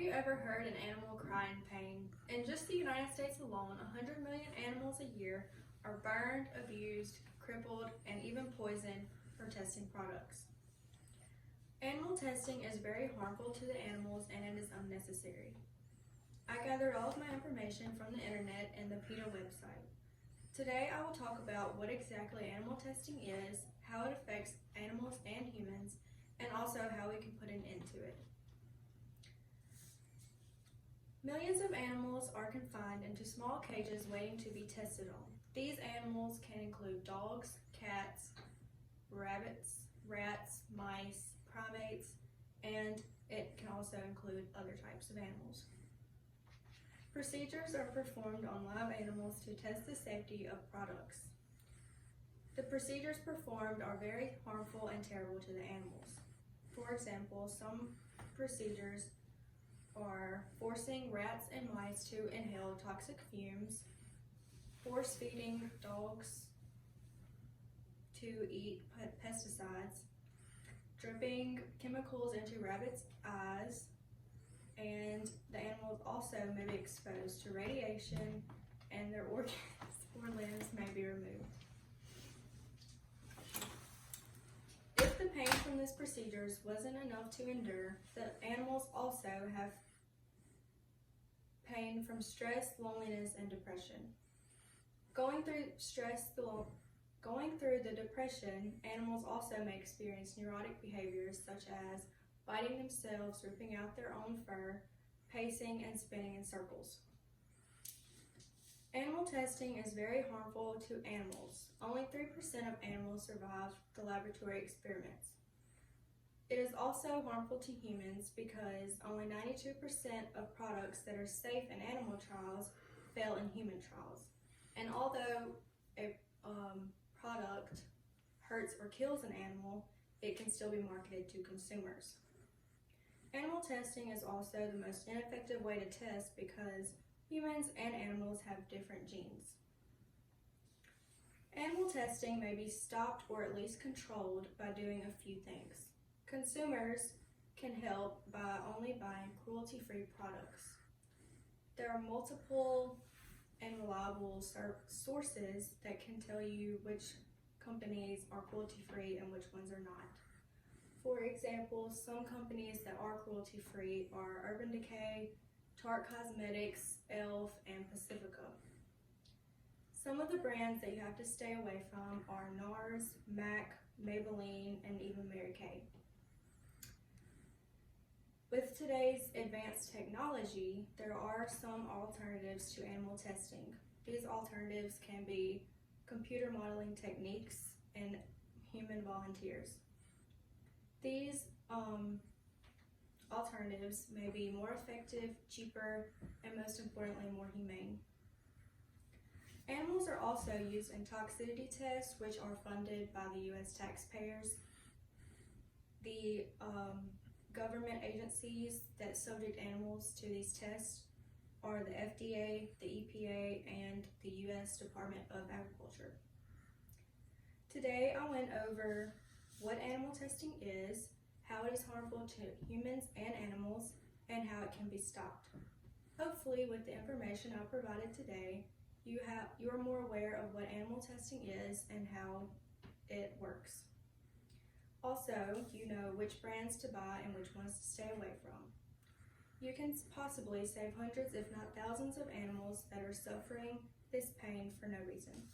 you ever heard an animal cry in pain? In just the United States alone, 100 million animals a year are burned, abused, crippled, and even poisoned for testing products. Animal testing is very harmful to the animals and it is unnecessary. I gathered all of my information from the internet and the PETA website. Today I will talk about what exactly animal testing is, how it affects animals and humans, and also how we can put an end to it. Millions of animals are confined into small cages waiting to be tested on. These animals can include dogs, cats, rabbits, rats, mice, primates, and it can also include other types of animals. Procedures are performed on live animals to test the safety of products. The procedures performed are very harmful and terrible to the animals. For example, some procedures are forcing rats and mice to inhale toxic fumes, force feeding dogs to eat pesticides, dripping chemicals into rabbits' eyes, and the animals also may be exposed to radiation and their organs or limbs may be removed. If the pain from these procedures wasn't enough to endure, the animals also have pain from stress, loneliness, and depression. Going through the depression, animals also may experience neurotic behaviors such as biting themselves, ripping out their own fur, pacing, and spinning in circles. Animal testing is very harmful to animals. Only 3% of animals survive the laboratory experiments. It is also harmful to humans because only 92% of products that are safe in animal trials fail in human trials. And although a product hurts or kills an animal, it can still be marketed to consumers. Animal testing is also the most ineffective way to test because humans and animals have different genes. Animal testing may be stopped or at least controlled by doing a few things. Consumers can help by only buying cruelty-free products. There are multiple and reliable sources that can tell you which companies are cruelty-free and which ones are not. For example, some companies that are cruelty-free are Urban Decay, Tarte Cosmetics, Elf, and Pacifica. Some of the brands that you have to stay away from are NARS, MAC, Maybelline, and even Mary Kay. With today's advanced technology, there are some alternatives to animal testing. These alternatives can be computer modeling techniques and human volunteers. These alternatives may be more effective, cheaper, and most importantly, more humane. Animals are also used in toxicity tests, which are funded by the U.S. taxpayers. The government agencies that subject animals to these tests are the FDA, the EPA, and the U.S. Department of Agriculture. Today I went over what animal testing is, how it is harmful to humans and animals, and how it can be stopped. Hopefully with the information I provided today, you are more aware of what animal testing is and how it works. Also, you know which brands to buy and which ones to stay away from. You can possibly save hundreds if not thousands of animals that are suffering this pain for no reason.